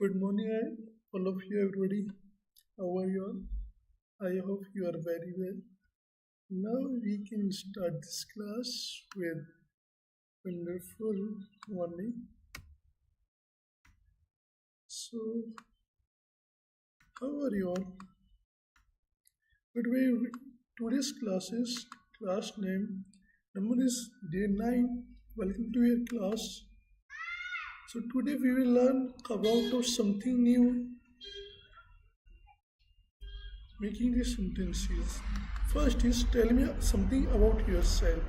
Good morning, all of you, everybody. How are you all? I hope you are very well. Now we can start this class with wonderful morning. So, how are you all? Good way. Today's class name number is day 9. Welcome to your class. So today we will learn about of something new, making the sentences. First is tell me something about yourself.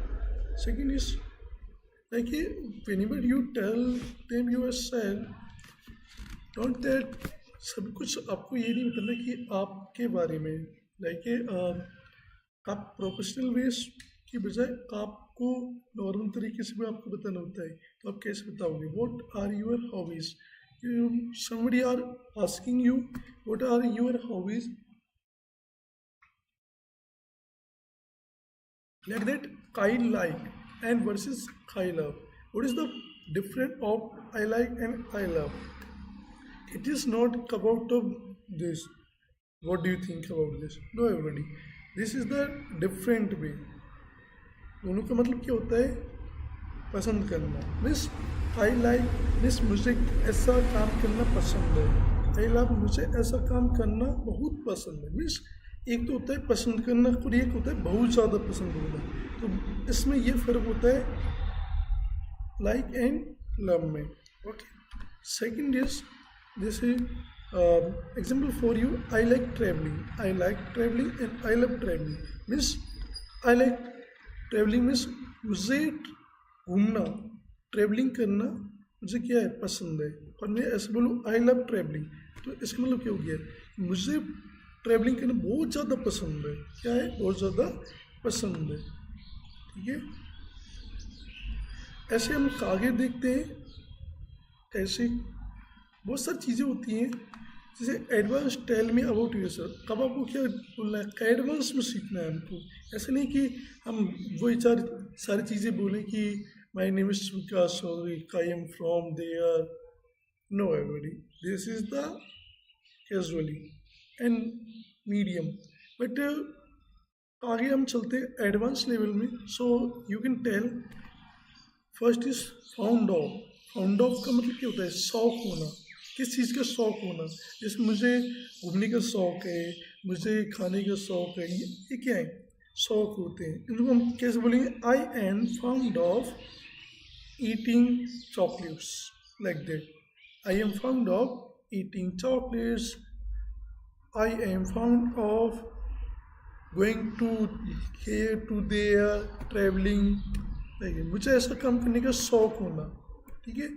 Second is like whenever you tell them yourself, don't that सब कुछ आपको ये नहीं बताना कि आपके बारे में लाइक आप प्रोफेशनल वेज की बजाय आपको नॉर्मल तरीके से भी आपको बताना होता है, तो आप कैसे बताओगे? What are your hobbies? somebody are asking you what are your hobbies, like that I like and versus I love. What is the difference of I like and I love? It is not about this. What do you think about this? No, everybody. This is the different way. दोनों का मतलब क्या होता है? पसंद करना. Means I like means मुझे ऐसा काम करना पसंद है. आई लव मुझे ऐसा काम करना बहुत पसंद है. मीन्स एक तो होता है पसंद करना और एक होता है बहुत ज़्यादा पसंद होना. तो इसमें ये फ़र्क होता है लाइक एंड लव में. Okay. Second is this is example for you. I like travelling and I love travelling. Means I like travelling means मुझे घूमना, ट्रैवलिंग करना मुझे क्या है? पसंद है. और मैं ऐसे बोलूँ आई लव ट्रैवलिंग, तो इसका मतलब क्या हो गया? मुझे ट्रैवलिंग करना बहुत ज़्यादा पसंद है. क्या है? बहुत ज़्यादा पसंद है. ठीक है. ऐसे हम आगे देखते हैं. ऐसे बहुत सारी चीज़ें होती हैं, जैसे advance tell me about yourself. अब आपको क्या बोलना है? एडवांस में सीखना है हमको. ऐसे नहीं कि हम वही सारी चीज़ें बोलें कि माय नेम इज विकास और I am from there. No everybody, this is the casually and medium. But आगे हम चलते हैं एडवांस लेवल में. So you can tell first is found of. Found of का मतलब क्या होता है? शौक होना. किस चीज़ का शौक होना? जैसे मुझे घूमने का शौक है, मुझे खाने का शौक है. ये क्या है? शौक होते हैं. इनको हम कैसे बोलेंगे? I am found of eating chocolates, like that. I am found of eating chocolates. I am found of going to here to there, travelling. मुझे ऐसा काम करने का शौक होना. ठीक है.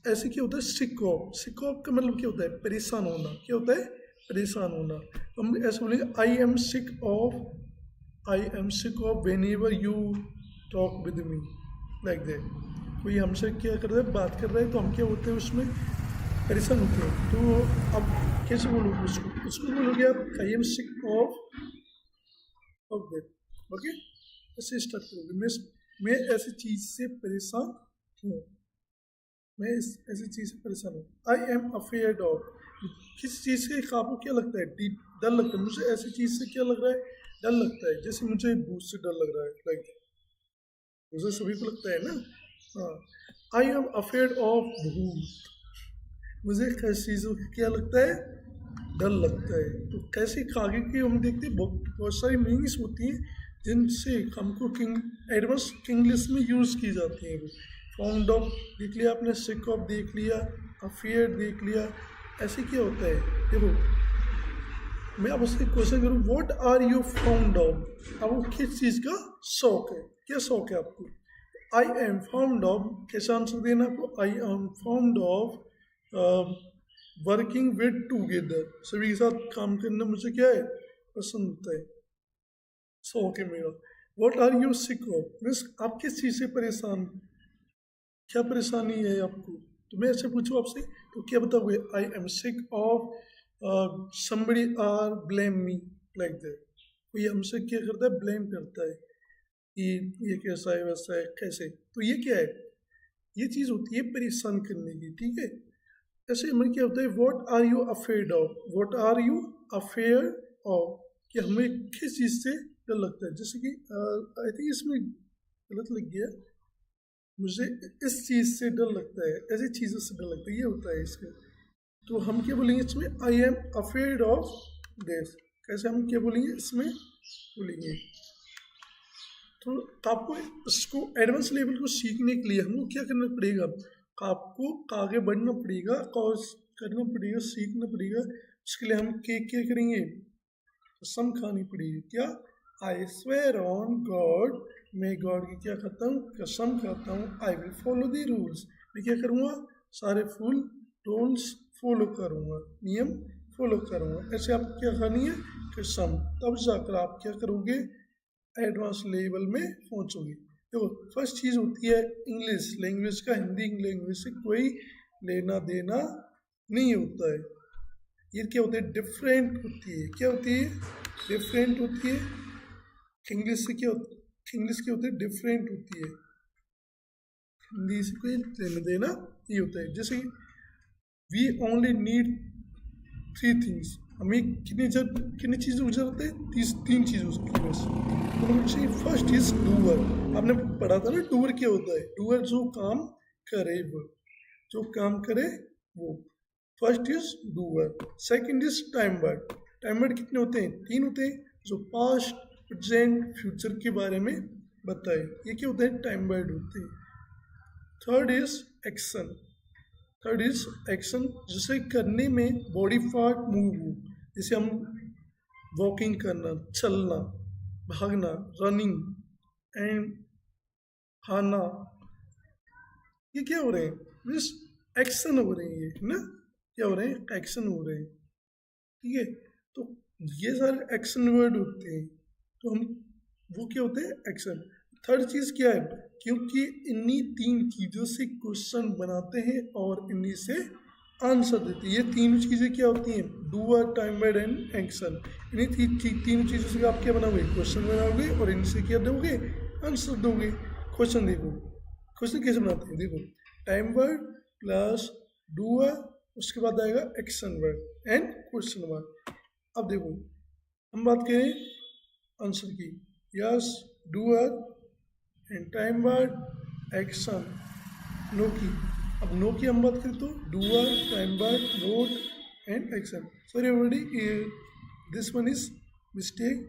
ऐसे क्या होता है? Sick of. सिक ऑफ का मतलब क्या होता है? परेशान होना. क्या होता है? परेशान होना. हम ऐसे बोलेंगे I am sick of when ever you talk with me, like that. कोई हमसे क्या कर रहा है? बात कर रहा है, तो हम क्या होते हैं? उसमें परेशान होते हैं. तो अब कैसे बोलोगे उसको बोलोगे आप आई am sick of that. Okay. ऐसे स्टार्ट करोगे. मैं ऐसी चीज़ से परेशान हूँ. मैं ऐसी चीज़ से परेशान हूँ. I am afraid of. किस चीज़ से आपको क्या लगता है? डर लगता है. मुझे ऐसी चीज़ से क्या लग रहा है? डर लगता है. जैसे मुझे भूत से डर लग रहा है, लाइक मुझे सभी को लगता है ना. हाँ. आई एम अफेयर्ड ऑफ भूत. मुझे किस चीज़ों का क्या लगता है? डर लगता है. तो कैसे आगे की हम देखते हैं बहुत सारी मीनिंग्स होती हैं जिनसे हमको एडवांस इंग्लिश में यूज़ की जाती हैं. फाउंड ऑफ देख लिया आपने, सिक ऑफ देख लिया, अफेयर देख लिया. ऐसे क्या होता है? देखो, मैं आपसे क्वेश्चन करूँ, what are you found of? आपको किस चीज़ का शौक है? क्या शौक है आपको? आई एम फाउंड ऑफ. कैसा आंसर देना आपको? आई am found of working with together. सभी के साथ काम करना मुझे क्या है? पसंद होता है. शौक है मेरा. What are you sick of? Means आप किस चीज़ से परेशान? क्या परेशानी है आपको? तो मैं ऐसे पूछूँ आपसे तो क्या बताओगे? I am sick of somebody are blame me, like that. कोई हमसे क्या करता है? ब्लेम करता है कि ये कैसा है, वैसा है, कैसे. तो ये क्या है? ये चीज़ होती है परेशान करने की. ठीक है. ऐसे हमें क्या होता है, what are you afraid of, what are you afraid of, कि हमें किस चीज़ से डर लगता है। जैसे कि आई थिंक इसमें गलत लग गया, मुझे इस चीज़ से डर लगता है, ऐसी चीज़ों से डर लगता है, ये होता है इसका। तो हम क्या बोलेंगे इसमें, आई एम अफेयर्ड ऑफ दिस। कैसे हम क्या बोलेंगे इसमें बोलेंगे। तो आपको इसको एडवांस लेवल को सीखने के लिए हमको क्या करना पड़ेगा, आपको आगे बढ़ना पड़ेगा, कोर्स करना पड़ेगा, सीखना पड़ेगा। उसके लिए हम क्या करेंगे, कसम खानी पड़ेगी। क्या, आई स्वेयर ऑन गॉड, मैं गॉड की क्या करता हूँ, कसम खाता हूँ। I will follow the rules, मैं क्या करूँगा, सारे फुल रूल्स फॉलो करूँगा, नियम फॉलो करूँगा। ऐसे आप क्या खानी है, कसम। तब जाकर आप क्या करोगे, एडवांस लेवल में पहुँचोगे। देखो फर्स्ट चीज़ होती है इंग्लिश लैंग्वेज का, हिंदी लैंग्वेज से कोई लेना देना नहीं होता है। ये क्या होता है, डिफरेंट होती है। क्या होती है, डिफरेंट होती है। इंग्लिश से क्या होता है, इंग्लिश क्या होती है, डिफरेंट होती है। हिंदी से कोई लेना देना नहीं होता है। जैसे वी ओनली नीड 3 थिंग्स, हमें कितनी चीज़ों की जरूरत है, 3 चीज़ों की बस। तो फर्स्ट इज डूअर, आपने पढ़ा था ना डूअर क्या होता है, डूअर जो काम करे वो, जो काम करे वो। First is doer. Second is time word. Time word कितने होते हैं, 3 होते हैं, जो पास्ट प्रेजेंट फ्यूचर के बारे में बताए, ये क्या होते हैं, टाइम वर्ड होते हैं। Third is action. Third is action, जिसे करने में बॉडी पार्ट मूव हो, जैसे हम वॉकिंग करना, चलना, भागना, रनिंग एंड खाना, ये क्या हो रहे हैं, मीन्स एक्शन हो रहे हैं, ये है ना, क्या हो रहे हैं, एक्शन हो रहे हैं। ठीक है, तो ये सारे एक्शन वर्ड होते हैं, तो हम वो क्या होते हैं, एक्शन। थर्ड चीज़ क्या है, क्योंकि इन्हीं 3 चीज़ों से क्वेश्चन बनाते हैं और इन्हीं से आंसर देते हैं। ये 3 चीज़ें क्या होती हैं, doer, time word and action. इन्हीं 3 चीज़ों से आप क्या बनाओगे, क्वेश्चन बनाओगे और इनसे क्या दोगे, आंसर दोगे। क्वेश्चन देखो, क्वेश्चन कैसे बनाते हैं, देखो टाइम वर्ड प्लस डूअर, उसके बाद आएगा action word and question word. अब देखो हम बात करें आंसर की, yes doer and time word action, no की। अब नो की हम बात करें तो doer, time word, not and action. Sorry everybody, this one is mistake,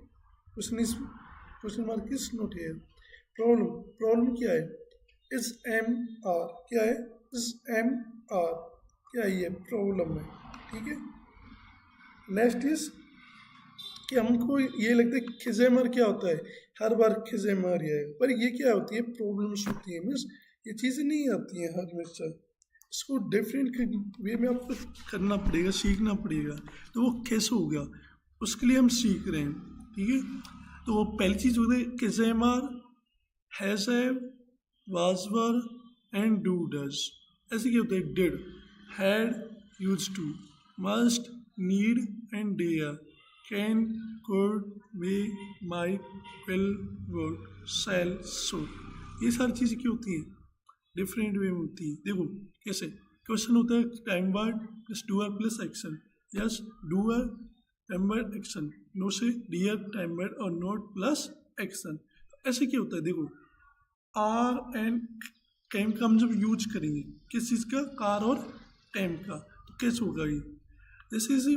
question mark is not here. Problem, problem क्या है, इज एम आर, क्या है, इज एम आर, क्या है, ये प्रॉब्लम है। ठीक है, नेक्स्ट इज कि हमको ये लगता है खिजेमर क्या होता है, हर बार खिजेमर है, पर ये क्या होती है, प्रॉब्लम्स होती है, मीन्स ये चीज़ें नहीं आती हैं हर हमेशा, इसको डिफरेंट वे में आपको करना पड़ेगा, सीखना पड़ेगा। तो वो कैसे होगा, उसके लिए हम सीख रहे हैं। ठीक है, तो वो पहली चीज़ होती है खिजेमर, has have, was were and do does. ऐसे क्या होता है, did, had, used to, must, need and dare, can, could, may, might, will, would, shall, should. ये सारी चीज़ें क्या होती हैं, डिफरेंट वे में होती है। देखो कैसे, क्वेश्चन होता है time word plus doer plus action, yes doer, time word, action, no से डियर, टाइम वर्ड और नोट प्लस एक्शन। ऐसे क्या होता है, देखो आर एंड कैम का हम जब यूज करेंगे, किस चीज़ का, कार और टाइम का, तो कैसे होगा ये, जैसे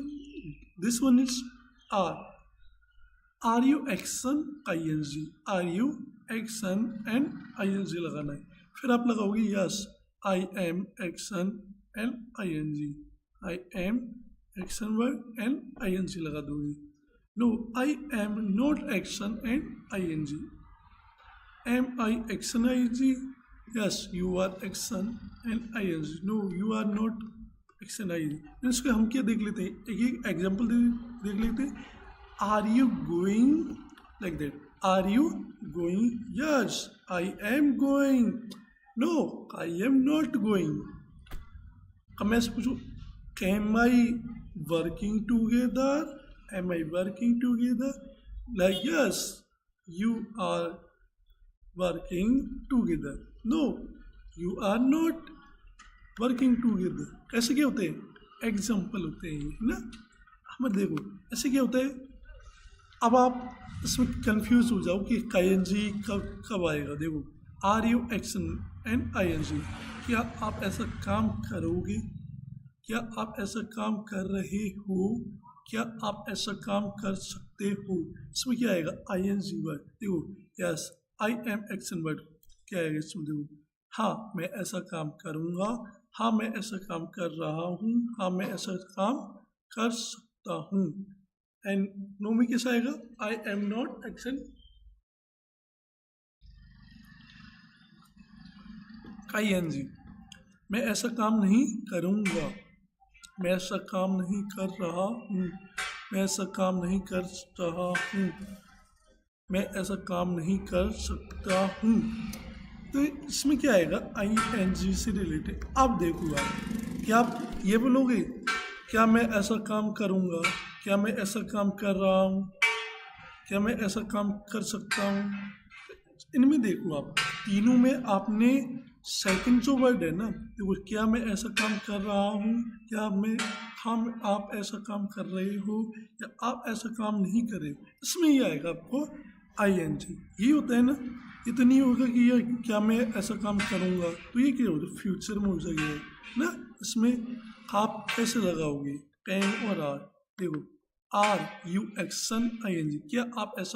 this one is are you action I N G, are you action and I N G लगाना है। फिर आप लगाओगे yes I am action and I N G, I am action word and I N G लगा दोगे। No I am not action and I N G, am I action I N G, yes you are action and I N G, no you are not action I N G. इसको हम क्या देख लेते हैं, एक example देख लेते हैं, are you going, like that, are you going, yes I am going, no I am not going. अब मैं पूछूं am I working together, am I working together, like yes you are working together, no you are not working together कैसे क्या होते हैं, example होते हैं ये, है ना। हमें देखो ऐसे क्या होता है, अब आप इसमें कंफ्यूज हो जाओ कि आईएनजी कब कब आएगा। देखो are you action and I N G, क्या आप ऐसा काम करोगे, क्या आप ऐसा काम कर रहे हो, क्या आप ऐसा काम कर सकते हो, इसमें क्या आएगा, आईएनजी वर्ड। देखो yes I am action word क्या आएगा इसमें, देखो हाँ मैं ऐसा काम करूँगा, हाँ मैं ऐसा काम कर रहा हूँ, हाँ मैं ऐसा काम कर सकता हूँ। एंड नो में कैसा आएगा, I am not action I N G, मैं ऐसा काम नहीं करूँगा, मैं ऐसा काम नहीं कर रहा हूँ, मैं ऐसा काम नहीं कर रहा हूँ, मैं ऐसा काम नहीं कर सकता हूँ। तो इसमें क्या आएगा, आईएनजी से रिलेटेड। अब देखो आप, क्या आप ये बोलोगे क्या मैं ऐसा काम करूँगा, क्या मैं ऐसा काम कर रहा हूँ, क्या मैं ऐसा काम कर सकता हूँ। इनमें देखो आप तीनों में आपने सेकंड जो वर्ड है ना, देखो क्या मैं ऐसा काम कर रहा हूँ, क्या मैं, हम आप ऐसा काम कर रहे हो, या आप ऐसा काम नहीं कर रहे हो, इसमें ये आएगा आपको आईएनजी। ये होता है ना, ये तो नहीं होगा कि ये क्या मैं ऐसा काम करूँगा, तो ये क्या होगा, फ्यूचर में हो जाएगा ना। इसमें आप कैसे लगाओगे, कैन और आर। देखो आर यू एक्शन आईएनजी, क्या आप ऐसा